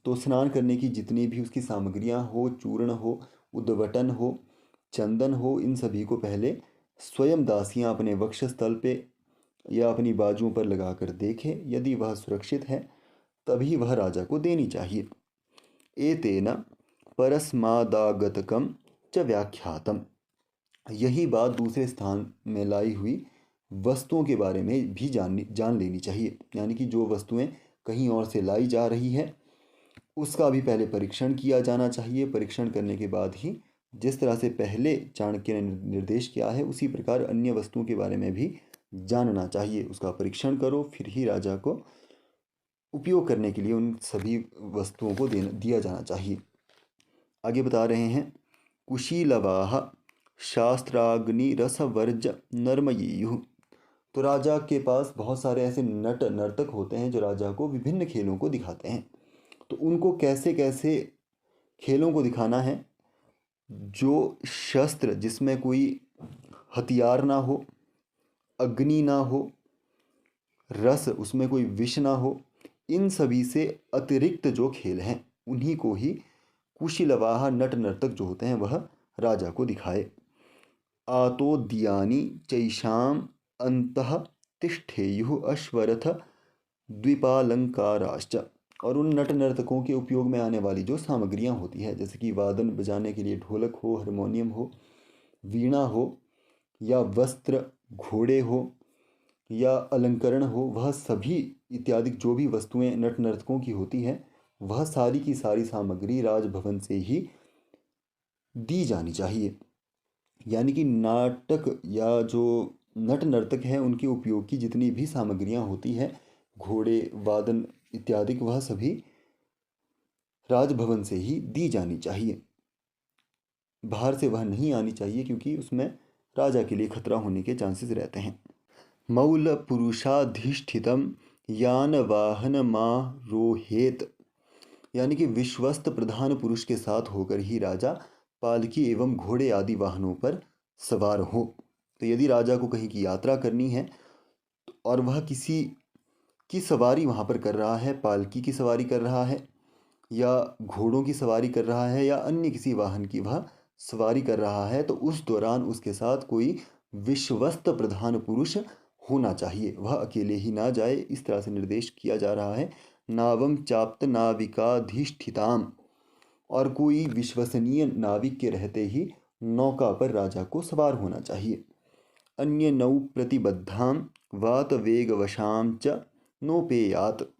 तो स्नान करने की जितनी भी उसकी सामग्रियां हो, चूर्ण हो, उद्वटन हो, चंदन हो, इन सभी को पहले स्वयं दासियां अपने वक्षस्थल पे या अपनी बाजुओं पर लगाकर देखें। यदि वह सुरक्षित है तभी वह राजा को देनी चाहिए। एतेन परस्मादागतकम च व्याख्यातम, यही बात दूसरे स्थान में लाई हुई वस्तुओं के बारे में भी जान लेनी चाहिए। यानी कि जो वस्तुएं कहीं और से लाई जा रही है उसका भी पहले परीक्षण किया जाना चाहिए। परीक्षण करने के बाद ही जिस तरह से पहले चाणक्य ने निर्देश किया है उसी प्रकार अन्य वस्तुओं के बारे में भी जानना चाहिए। उसका परीक्षण करो फिर ही राजा को उपयोग करने के लिए उन सभी वस्तुओं को दिया जाना चाहिए। आगे बता रहे हैं कुशीलवाह शास्त्राग्नि रसवर्ज नर्मयीयुः। तो राजा के पास बहुत सारे ऐसे नर्तक होते हैं जो राजा को विभिन्न खेलों को दिखाते हैं। तो उनको कैसे कैसे खेलों को दिखाना है, जो शस्त्र जिसमें कोई हथियार ना हो, अग्नि ना हो, रस उसमें कोई विष ना हो, इन सभी से अतिरिक्त जो खेल हैं उन्हीं को ही कुशीलवाह नट नर्तक जो होते हैं वह राजा को दिखाए। आतोद्यानि चैषाम् अंतः तिष्ठेयुः अश्वरथ द्वीपालंकाराश्च। और उन नट नर्तकों के उपयोग में आने वाली जो सामग्रियां होती है, जैसे कि वादन बजाने के लिए ढोलक हो, हारमोनियम हो, वीणा हो, या वस्त्र, घोड़े हो, या अलंकरण हो, वह सभी इत्यादि जो भी वस्तुएं नट नर्तकों की होती हैं, वह सारी की सारी सामग्री राजभवन से ही दी जानी चाहिए। यानी कि नाटक या जो नट नर्तक हैं उनके उपयोग की जितनी भी सामग्रियां होती हैं, घोड़े, वादन इत्यादि, वह सभी राजभवन से ही दी जानी चाहिए। बाहर से वह नहीं आनी चाहिए, क्योंकि उसमें राजा के लिए खतरा होने के चांसेस रहते हैं। मौल पुरुषाधिष्ठितम यान वाहन मारोहेत। यानी कि विश्वस्त प्रधान पुरुष के साथ होकर ही राजा पालकी एवं घोड़े आदि वाहनों पर सवार हो। तो यदि राजा को कहीं की यात्रा करनी है और वह किसी की सवारी वहाँ पर कर रहा है, पालकी की सवारी कर रहा है, या घोड़ों की सवारी कर रहा है, या अन्य किसी वाहन की वह सवारी कर रहा है, तो उस दौरान उसके साथ कोई विश्वस्त प्रधान पुरुष होना चाहिए, वह अकेले ही ना जाए। इस तरह से निर्देश किया जा रहा है। नावम चाप्त नाविकाधिष्ठिताम। और कोई विश्वसनीय नाविक के रहते ही नौका पर राजा को सवार होना चाहिए। अन्य नौ प्रतिबद्धाम वात वेगवशाम च नोपेयात।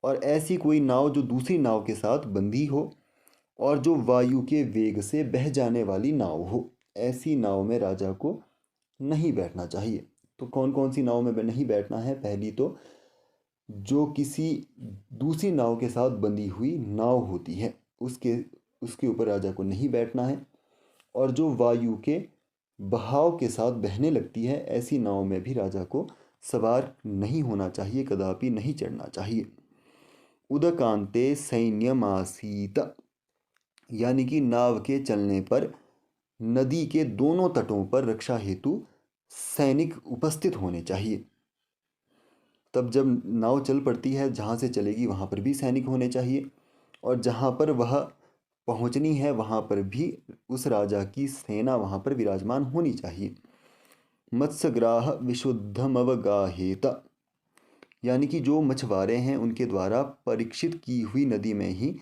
और ऐसी कोई नाव जो दूसरी नाव के साथ बंधी हो और जो वायु के वेग से बह जाने वाली नाव हो, ऐसी नाव में राजा को नहीं बैठना चाहिए। तो कौन कौन सी नाव में नहीं बैठना है? पहली तो जो किसी दूसरी नाव के साथ बंधी हुई नाव होती है, उसके ऊपर राजा को नहीं बैठना है। और जो वायु के बहाव के साथ बहने लगती है, ऐसी नाव में भी राजा को सवार नहीं होना चाहिए, कदापि नहीं चढ़ना चाहिए। उदकांते सैन्यमासीत। यानी कि नाव के चलने पर नदी के दोनों तटों पर रक्षा हेतु सैनिक उपस्थित होने चाहिए। तब जब नाव चल पड़ती है, जहाँ से चलेगी वहाँ पर भी सैनिक होने चाहिए, और जहाँ पर वह पहुँचनी है वहाँ पर भी उस राजा की सेना वहाँ पर विराजमान होनी चाहिए। मत्स्यग्राह विशुद्धमवगाहेत। यानी कि जो मछुआरे हैं उनके द्वारा परीक्षित की हुई नदी में ही,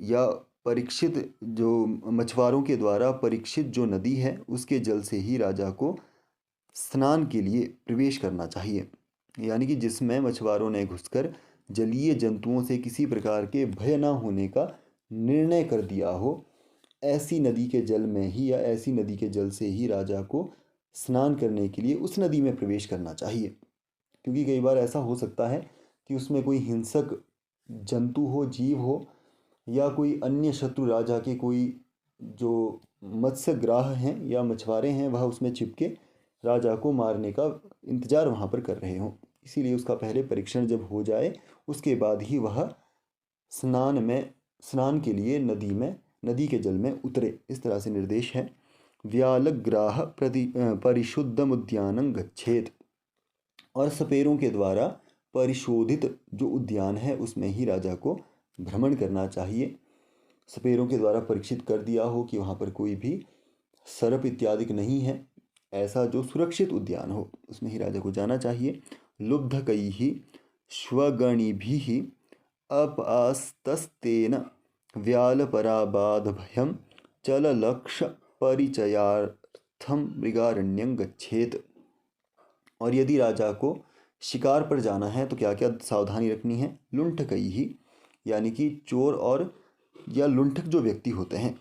या परीक्षित जो मछुआरों के द्वारा परीक्षित जो नदी है उसके जल से ही राजा को स्नान के लिए प्रवेश करना चाहिए। यानी कि जिसमें मछुआरों ने घुसकर जलीय जंतुओं से किसी प्रकार के भय न होने का निर्णय कर दिया हो, ऐसी नदी के जल में ही या ऐसी नदी के जल से ही राजा को स्नान करने के लिए उस नदी में प्रवेश करना चाहिए। क्योंकि कई बार ऐसा हो सकता है कि उसमें कोई हिंसक जंतु हो, जीव हो, या कोई अन्य शत्रु राजा के कोई जो मत्स्यग्राह हैं या मछुआरे हैं, वह उसमें छिपके राजा को मारने का इंतज़ार वहाँ पर कर रहे हों। इसीलिए उसका पहले परीक्षण जब हो जाए, उसके बाद ही वह स्नान के लिए नदी के जल में उतरे। इस तरह से निर्देश है। व्यालग्राह परिशुद्धम उद्यानं गच्छेत। और सपेरों के द्वारा परिशोधित जो उद्यान है उसमें ही राजा को भ्रमण करना चाहिए। सपेरों के द्वारा परीक्षित कर दिया हो कि वहाँ पर कोई भी सर्प इत्यादि नहीं है, ऐसा जो सुरक्षित उद्यान हो उसमें ही राजा को जाना चाहिए। लुब्धकैः श्वगणिभिः अपास्तस्तेन व्यालपराबाधभयं चललक्ष्य परिचयार्थम मृगारण्यं गच्छेत। और यदि राजा को शिकार पर जाना है तो क्या क्या सावधानी रखनी है? लुंठकैः। यानी कि चोर और या लुंठक जो व्यक्ति होते हैं,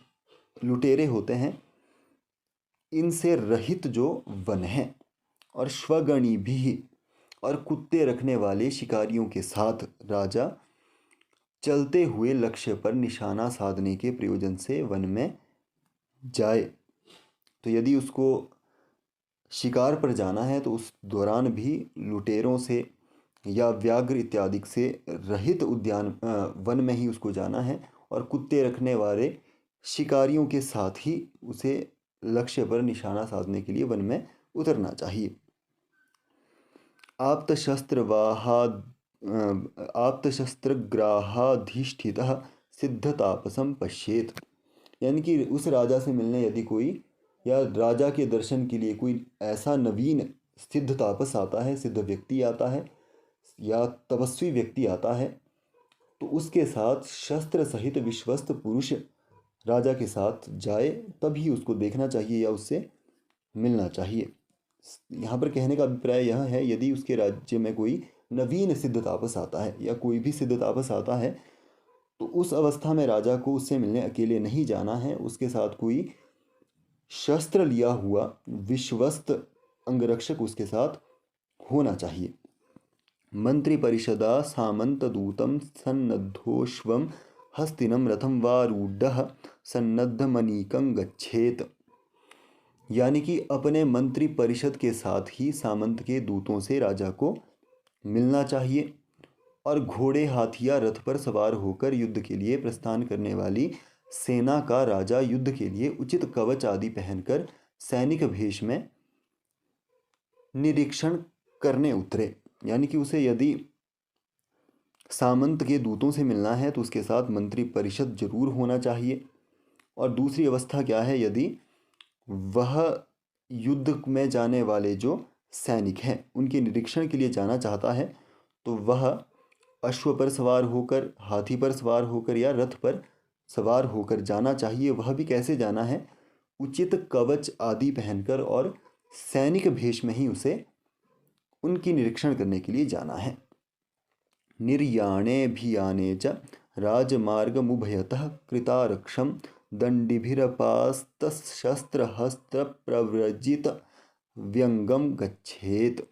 लुटेरे होते हैं, इनसे रहित जो वन है। और श्वगणिभिः। और कुत्ते रखने वाले शिकारियों के साथ राजा चलते हुए लक्ष्य पर निशाना साधने के प्रयोजन से वन में जाए। तो यदि उसको शिकार पर जाना है तो उस दौरान भी लुटेरों से या व्याघ्र इत्यादि से रहित वन में ही उसको जाना है, और कुत्ते रखने वाले शिकारियों के साथ ही उसे लक्ष्य पर निशाना साधने के लिए वन में उतरना चाहिए। आप्तशस्त्रग्राहाधिष्ठितः सिद्धतापसं पश्येत। यानी कि उस राजा से मिलने यदि कोई या राजा के दर्शन के लिए कोई ऐसा नवीन सिद्ध तापस आता है, सिद्ध व्यक्ति आता है या तपस्वी व्यक्ति आता है, तो उसके साथ शस्त्र सहित विश्वस्त पुरुष राजा के साथ जाए, तभी उसको देखना चाहिए या उससे मिलना चाहिए। यहाँ पर कहने का अभिप्राय यह है, यदि उसके राज्य में कोई नवीन सिद्ध तापस आता है या कोई भी सिद्ध तापस आता है, तो उस अवस्था में राजा को उससे मिलने अकेले नहीं जाना है, उसके साथ कोई शस्त्र लिया हुआ विश्वस्त अंगरक्षक उसके साथ होना चाहिए। मंत्री परिषदा सामंत दूतम सन्नद्धोश्वम हस्तिनम रथम वारूढ़ सन्नद्ध मनीकं गच्छेत। यानी कि अपने मंत्री परिषद के साथ ही सामंत के दूतों से राजा को मिलना चाहिए और घोड़े, हाथी या रथ पर सवार होकर युद्ध के लिए प्रस्थान करने वाली सेना का राजा युद्ध के लिए उचित कवच आदि पहनकर सैनिक भेष में निरीक्षण करने उतरे। यानी कि उसे यदि सामंत के दूतों से मिलना है तो उसके साथ मंत्री परिषद जरूर होना चाहिए। और दूसरी अवस्था क्या है, यदि वह युद्ध में जाने वाले जो सैनिक हैं उनके निरीक्षण के लिए जाना चाहता है, तो वह अश्व पर सवार होकर, हाथी पर सवार होकर या रथ पर सवार होकर जाना चाहिए। वह भी कैसे जाना है, उचित कवच आदि पहनकर और सैनिक भेष में ही उसे उनकी निरीक्षण करने के लिए जाना है। निर्याणे भियाने च राजमार्गमुभयतः कृतारक्षं दंडिभिरपास्तशस्त्रहस्त्र प्रव्रजित व्यंगम गच्छेत।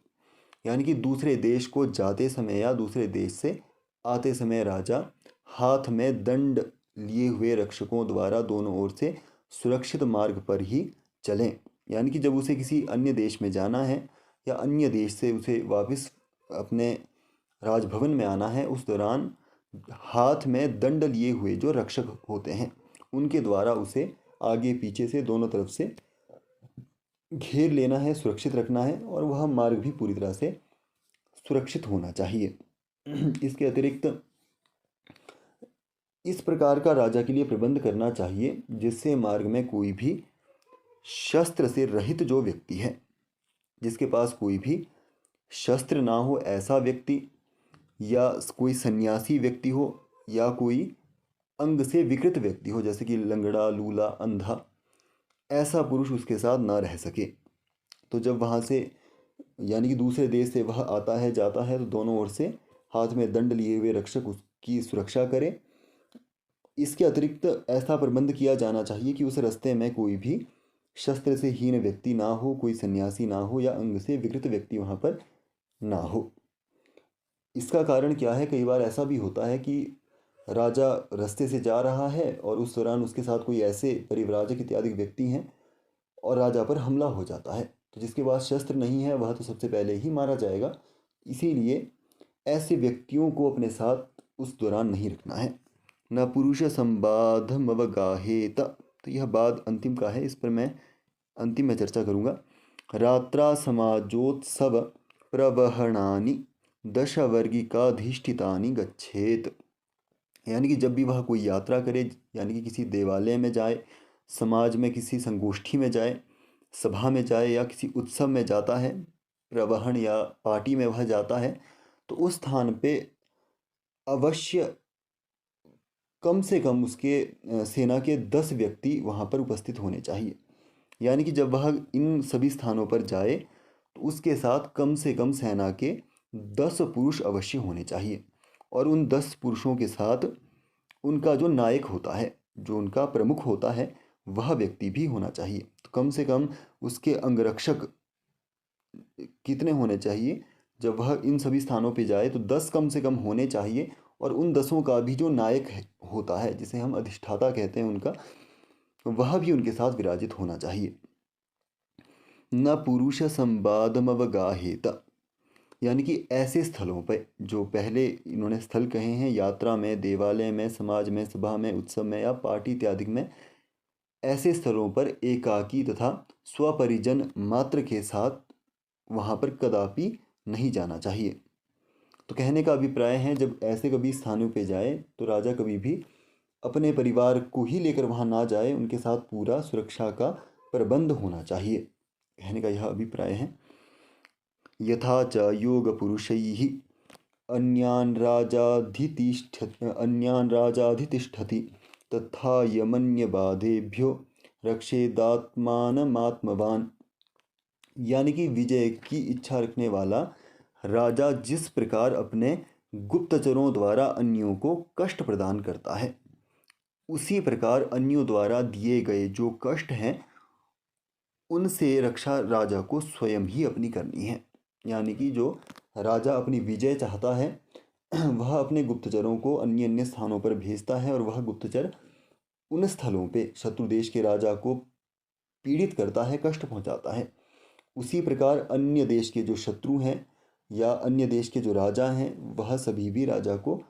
यानी कि दूसरे देश को जाते समय या दूसरे देश से आते समय राजा हाथ में दंड लिए हुए रक्षकों द्वारा दोनों ओर से सुरक्षित मार्ग पर ही चलें। यानी कि जब उसे किसी अन्य देश में जाना है या अन्य देश से उसे वापस अपने राजभवन में आना है, उस दौरान हाथ में दंड लिए हुए जो रक्षक होते हैं उनके द्वारा उसे आगे पीछे से दोनों तरफ से घेर लेना है, सुरक्षित रखना है और वह मार्ग भी पूरी तरह से सुरक्षित होना चाहिए। इसके अतिरिक्त इस प्रकार का राजा के लिए प्रबंध करना चाहिए जिससे मार्ग में कोई भी शस्त्र से रहित जो व्यक्ति है, जिसके पास कोई भी शस्त्र ना हो, ऐसा व्यक्ति या कोई सन्यासी व्यक्ति हो या कोई अंग से विकृत व्यक्ति हो, जैसे कि लंगड़ा, लूला, अंधा, ऐसा पुरुष उसके साथ ना रह सके। तो जब वहाँ से यानी कि दूसरे देश से वह आता है, जाता है, तो दोनों ओर से हाथ में दंड लिए हुए रक्षक उसकी सुरक्षा करें। इसके अतिरिक्त ऐसा प्रबंध किया जाना चाहिए कि उस रास्ते में कोई भी शस्त्र से हीन व्यक्ति ना हो, कोई सन्यासी ना हो या अंग से विकृत व्यक्ति वहाँ पर ना हो। इसका कारण क्या है, कई बार ऐसा भी होता है कि राजा रास्ते से जा रहा है और उस दौरान उसके साथ कोई ऐसे परिव्राजक इत्यादि व्यक्ति हैं और राजा पर हमला हो जाता है, तो जिसके पास शस्त्र नहीं है वह तो सबसे पहले ही मारा जाएगा। इसीलिए ऐसे व्यक्तियों को अपने साथ उस दौरान नहीं रखना है। न पुरुष संबाधमवगाहेत, तो यह बाद अंतिम का है, इस पर मैं अंतिम में चर्चा करूँगा। रात्रा समाजोत्सव प्रवहणानि दशवर्गिकाधिष्ठितानि गच्छेत। यानी कि जब भी वह कोई यात्रा करे, यानी कि किसी देवालय में जाए, समाज में किसी संगोष्ठी में जाए, सभा में जाए या किसी उत्सव में जाता है, प्रवहण या पार्टी में वह जाता है, तो उस स्थान पे अवश्य कम से कम उसके सेना के 10 व्यक्ति वहाँ पर उपस्थित होने चाहिए। यानी कि जब वह इन सभी स्थानों पर जाए तो उसके साथ कम से कम सेना के 10 पुरुष अवश्य होने चाहिए और उन 10 पुरुषों के साथ उनका जो नायक होता है, जो उनका प्रमुख होता है, वह व्यक्ति भी होना चाहिए। तो कम से कम उसके अंगरक्षक कितने होने चाहिए, जब वह इन सभी स्थानों पे जाए तो 10 कम से कम होने चाहिए और उन 10 का भी जो नायक होता है, जिसे हम अधिष्ठाता कहते हैं उनका, वह भी उनके साथ विराजित होना चाहिए। न पुरुष संवादमवगाहेत, यानी कि ऐसे स्थलों पर जो पहले इन्होंने स्थल कहे हैं, यात्रा में, देवालय में, समाज में, सभा में, उत्सव में या पार्टी इत्यादि में, ऐसे स्थलों पर एकाकी तथा स्वपरिजन मात्र के साथ वहाँ पर कदापि नहीं जाना चाहिए। तो कहने का अभिप्राय है, जब ऐसे कभी स्थानों पे जाए तो राजा कभी भी अपने परिवार को ही लेकर वहाँ ना जाए, उनके साथ पूरा सुरक्षा का प्रबंध होना चाहिए। कहने का यह अभिप्राय है। यथा च योगपुरुषैः अन्यान् राजाधितिष्ठति तथा यमन्यबाधेभ्यो रक्षेदात्मानमात्मवान्। यानी कि विजय की इच्छा रखने वाला राजा जिस प्रकार अपने गुप्तचरों द्वारा अन्यों को कष्ट प्रदान करता है, उसी प्रकार अन्यों द्वारा दिए गए जो कष्ट हैं उनसे रक्षा राजा को स्वयं ही अपनी करनी है। यानी कि जो राजा अपनी विजय चाहता है वह अपने गुप्तचरों को अन्य अन्य स्थानों पर भेजता है और वह गुप्तचर उन स्थलों पे शत्रु देश के राजा को पीड़ित करता है, कष्ट पहुंचाता है। उसी प्रकार अन्य देश के जो शत्रु हैं या अन्य देश के जो राजा हैं वह सभी भी राजा को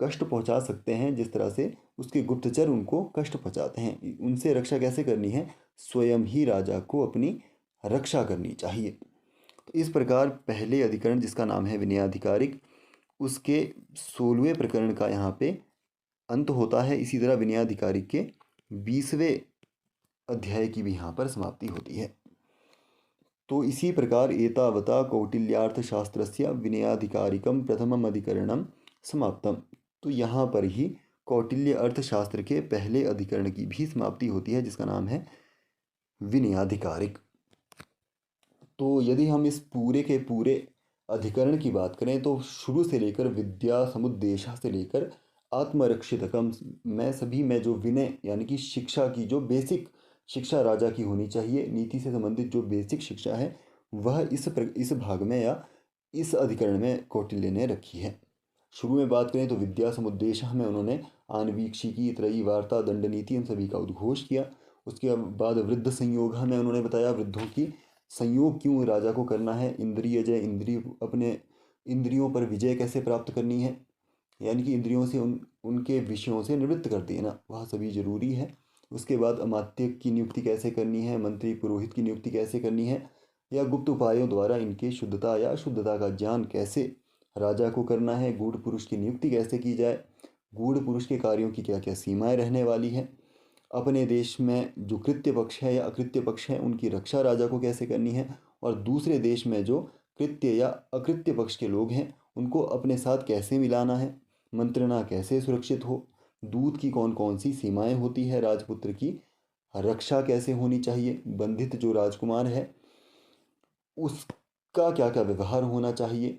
कष्ट पहुंचा सकते हैं, जिस तरह से उसके गुप्तचर उनको कष्ट पहुंचाते हैं। उनसे रक्षा कैसे करनी है? स्वयं ही राजा को अपनी रक्षा करनी चाहिए। तो इस प्रकार पहले अधिकरण जिसका नाम है विनयाधिकारिक, उसके 16वें प्रकरण का यहाँ पे अंत होता है। इसी तरह विनयाधिकारिक के 20वें अध्याय की भी यहाँ पर समाप्ति होती है। तो इसी प्रकार एतावता कौटिल्यार्थशास्त्रस्य विनयाधिकारिकं प्रथमम अधिकरणम समाप्तम। तो यहाँ पर ही कौटिल्य अर्थशास्त्र के पहले अधिकरण की भी समाप्ति होती है, जिसका नाम है विनयाधिकारिक। तो यदि हम इस पूरे के पूरे अधिकरण की बात करें तो शुरू से लेकर विद्या समुद्देशा से लेकर आत्मरक्षितकम में सभी में जो विनय यानी कि शिक्षा की जो बेसिक शिक्षा राजा की होनी चाहिए, नीति से संबंधित जो बेसिक शिक्षा है वह इस भाग में या इस अधिकरण में कौटिल्य ने रखी है। शुरू में बात करें तो विद्या समुद्देशा में उन्होंने आन्वीक्षिकी, त्रयी, वार्ता, दंड नीति इन सभी का उद्घोष किया। उसके बाद वृद्ध संयोग में उन्होंने बताया वृद्धों की संयोग क्यों राजा को करना है, इंद्रिय जय, इंद्रिय अपने इंद्रियों पर विजय कैसे प्राप्त करनी है, यानी कि इंद्रियों से उनके विषयों से निवृत्त कर देना, वह सभी जरूरी है। उसके बाद अमात्य की नियुक्ति कैसे करनी है, मंत्री पुरोहित की नियुक्ति कैसे करनी है, या गुप्त उपायों द्वारा इनके शुद्धता या अशुद्धता का ज्ञान कैसे राजा को करना है, गूढ़ पुरुष की नियुक्ति कैसे की जाए, गूढ़ पुरुष के कार्यों की क्या क्या सीमाएं रहने वाली है, अपने देश में जो कृत्य पक्ष है या अकृत्य पक्ष है उनकी रक्षा राजा को कैसे करनी है, और दूसरे देश में जो कृत्य या अकृत्य पक्ष के लोग हैं उनको अपने साथ कैसे मिलाना है, मंत्रणा कैसे सुरक्षित हो, दूत की कौन कौन सी सीमाएं होती है, राजपुत्र की रक्षा कैसे होनी चाहिए, बंधित जो राजकुमार है उसका क्या क्या व्यवहार होना चाहिए,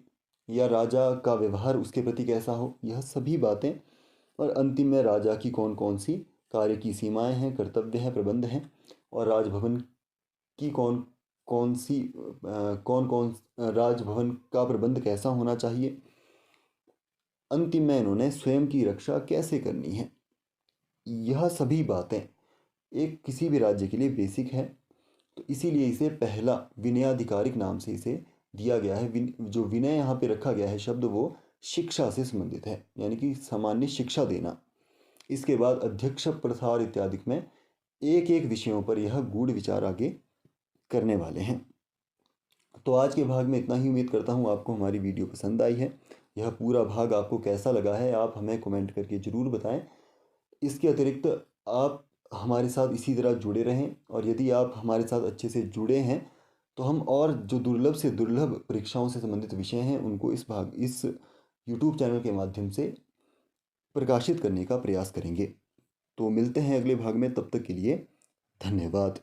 या राजा का व्यवहार उसके प्रति कैसा हो, यह सभी बातें। और अंतिम में राजा की कौन कौन सी कार्य की सीमाएं हैं, कर्तव्य हैं, प्रबंध हैं, और राजभवन की कौन कौन राजभवन का प्रबंध कैसा होना चाहिए। अंतिम में इन्होंने स्वयं की रक्षा कैसे करनी है। यह सभी बातें एक किसी भी राज्य के लिए बेसिक है, तो इसीलिए इसे पहला विनयाधिकारिक नाम से इसे दिया गया है। जो विनय यहाँ पे रखा गया है शब्द वो शिक्षा से संबंधित है, यानी कि सामान्य शिक्षा देना। इसके बाद अध्यक्ष प्रसार इत्यादि में एक एक विषयों पर यह गूढ़ विचार आगे करने वाले हैं। तो आज के भाग में इतना ही। उम्मीद करता हूँ आपको हमारी वीडियो पसंद आई है। यह पूरा भाग आपको कैसा लगा है आप हमें कमेंट करके ज़रूर बताएं। इसके अतिरिक्त आप हमारे साथ इसी तरह जुड़े रहें, और यदि आप हमारे साथ अच्छे से जुड़े हैं तो हम और जो दुर्लभ से दुर्लभ परीक्षाओं से संबंधित विषय हैं उनको इस YouTube चैनल के माध्यम से प्रकाशित करने का प्रयास करेंगे। तो मिलते हैं अगले भाग में, तब तक के लिए धन्यवाद।